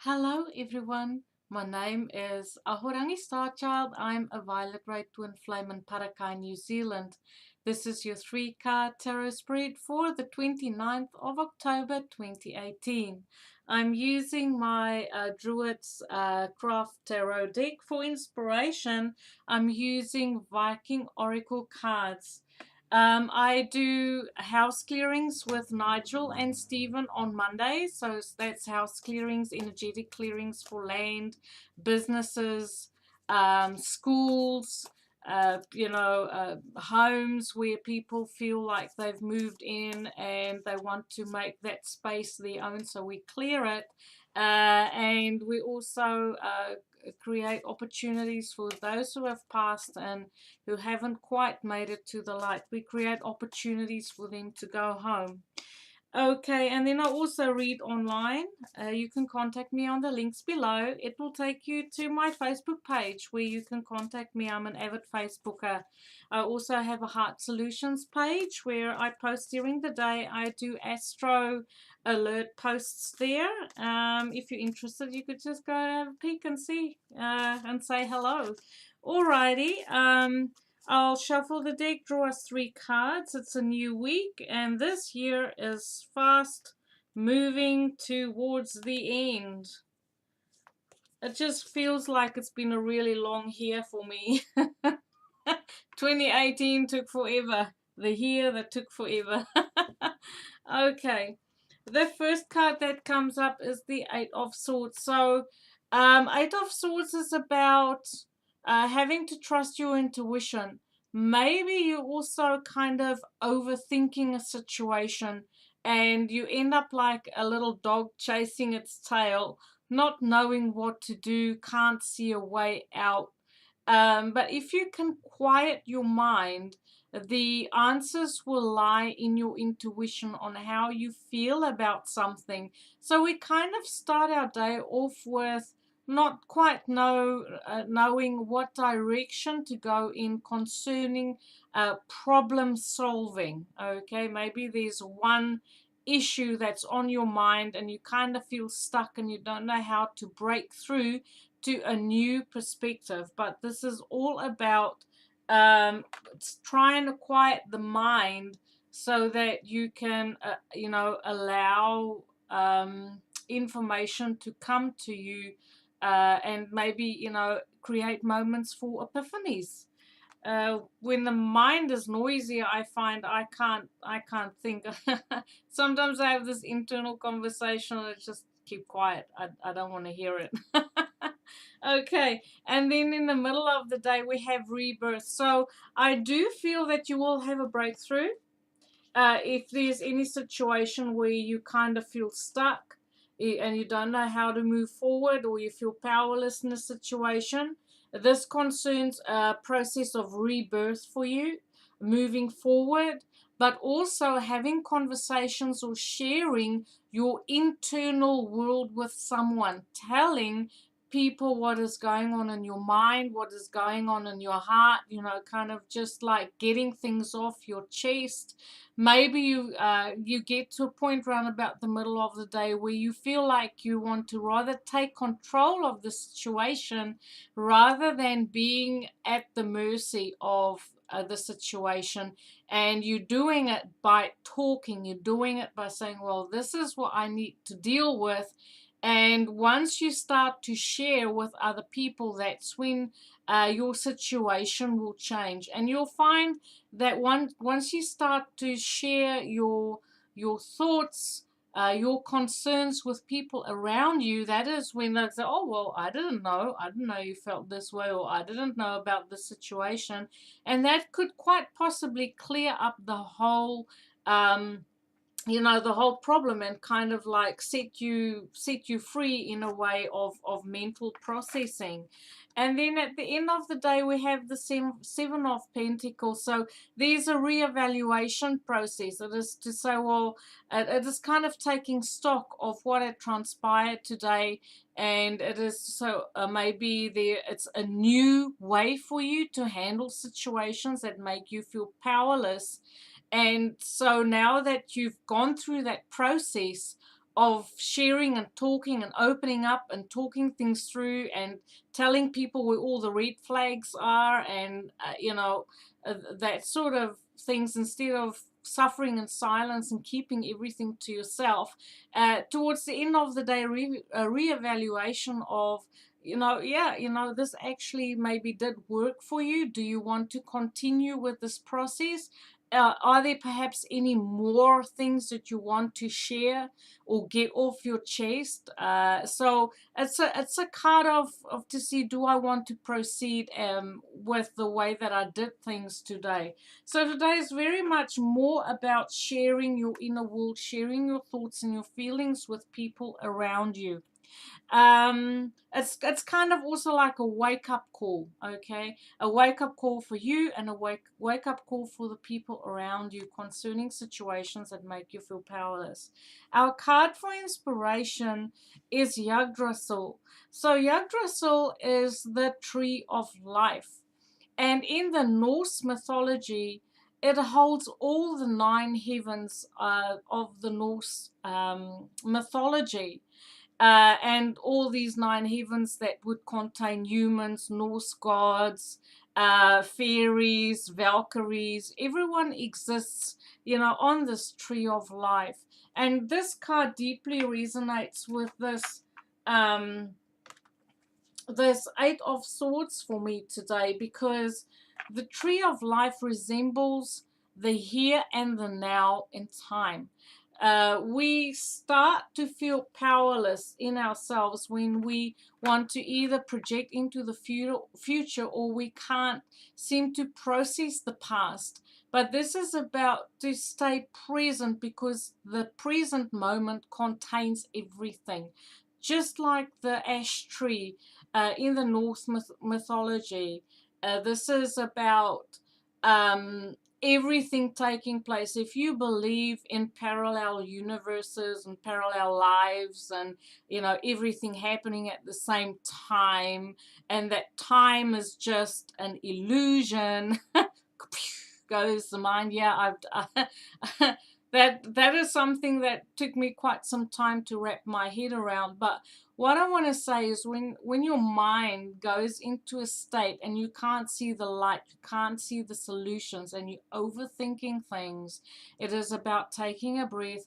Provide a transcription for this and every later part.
Hello everyone, my name is Ahorangi Starchild. I'm a Violet Ray Twin Flame in Parakai, New Zealand. This is your 3-card tarot spread for the 29th of October 2018. I'm using my Druid's Craft Tarot deck. For inspiration, I'm using Viking Oracle cards. I do house clearings with Nigel and Stephen on Mondays. So that's house clearings, energetic clearings for land, businesses, schools, homes where people feel like they've moved in and they want to make that space their own. So we clear it. And we also create opportunities for those who have passed and who haven't quite made it to the light. We create opportunities for them to go home. Okay, and then I also read online. You can contact me on the links below. It will take you to my Facebook page where you can contact me. I'm an avid Facebooker. I also have a Heart Solutions page where I post during the day. I do astro alert posts there. If you're interested, you could just go have a peek and see and say hello. Alrighty. I'll shuffle the deck, draw us 3 cards. It's a new week, and this year is fast moving towards the end. It just feels like it's been a really long year for me. 2018 took forever. The year that took forever. Okay. The first card that comes up is the Eight of Swords. So, Eight of Swords is about having to trust your intuition. Maybe you're also kind of overthinking a situation and you end up like a little dog chasing its tail, not knowing what to do, can't see a way out. But if you can quiet your mind, the answers will lie in your intuition on how you feel about something. So we kind of start our day off with not quite knowing what direction to go in concerning problem solving. Okay, maybe there's one issue that's on your mind and you kind of feel stuck and you don't know how to break through to a new perspective. But this is all about trying to quiet the mind so that you can allow information to come to you, and maybe create moments for epiphanies. When the mind is noisy, I find I can't think. Sometimes I have this internal conversation and I just keep quiet. I don't want to hear it. Okay, and then in the middle of the day we have rebirth. So I do feel that you will have a breakthrough. If there's any situation where you kind of feel stuck and you don't know how to move forward, or you feel powerless in a situation, this concerns a process of rebirth for you, moving forward, but also having conversations or sharing your internal world with someone, telling people what is going on in your mind, what is going on in your heart, kind of just like getting things off your chest. Maybe you get to a point around about the middle of the day where you feel like you want to rather take control of the situation rather than being at the mercy of the situation. And you're doing it by talking, you're doing it by saying, well, this is what I need to deal with. And once you start to share with other people, that's when your situation will change. And you'll find that once you start to share your thoughts, your concerns with people around you, that is when they say, oh, well, I didn't know you felt this way, or I didn't know about this situation. And that could quite possibly clear up the whole the whole problem, and kind of like set you free in a way of mental processing. And then at the end of the day we have the seven of pentacles. So there's a reevaluation process. It is to say, well, it is kind of taking stock of what had transpired today, and it is so maybe it's a new way for you to handle situations that make you feel powerless. And so now that you've gone through that process of sharing and talking and opening up and talking things through and telling people where all the red flags are, and that sort of things, instead of suffering in silence and keeping everything to yourself. Towards the end of the day, a reevaluation of, yeah, this actually maybe did work for you. Do you want to continue with this process? Are there perhaps any more things that you want to share or get off your chest? So it's a card of to see, do I want to proceed with the way that I did things today? So today is very much more about sharing your inner world, sharing your thoughts and your feelings with people around you. It's kind of also like a wake up call, okay? A wake up call for you, and a wake up call for the people around you concerning situations that make you feel powerless. Our card for inspiration is Yggdrasil. So Yggdrasil is the tree of life, and in the Norse mythology, it holds all the nine heavens of the Norse mythology, and all these nine heavens that would contain humans, Norse gods, fairies, Valkyries. Everyone exists, on this tree of life. And this card deeply resonates with um, this Eight of Swords for me today, because the tree of life resembles the here and the now in time. We start to feel powerless in ourselves when we want to either project into the future, or we can't seem to process the past. But this is about to stay present, because the present moment contains everything. Just like the ash tree in the Norse mythology, this is about everything taking place. If you believe in parallel universes and parallel lives, and everything happening at the same time, and that time is just an illusion, goes the mind. Yeah, that is something that took me quite some time to wrap my head around. But what I want to say is, when your mind goes into a state and you can't see the light, you can't see the solutions, and you're overthinking things, it is about taking a breath,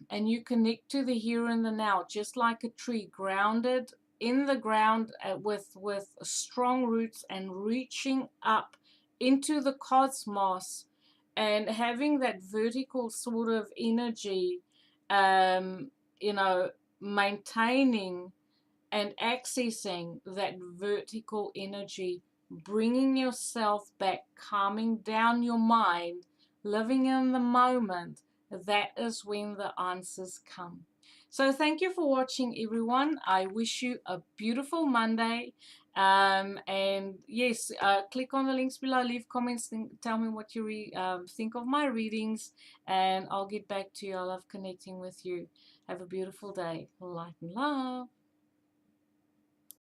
and you connect to the here and the now, just like a tree grounded in the ground, with strong roots, and reaching up into the cosmos, and having that vertical sort of energy, um, you know, maintaining and accessing that vertical energy, bringing yourself back, calming down your mind, living in the moment. That is when the answers come. So thank you for watching, everyone. I wish you a beautiful Monday. And yes, click on the links below, leave comments, tell me what you think of my readings, and I'll get back to you. I love connecting with you. Have a beautiful day. Light and love.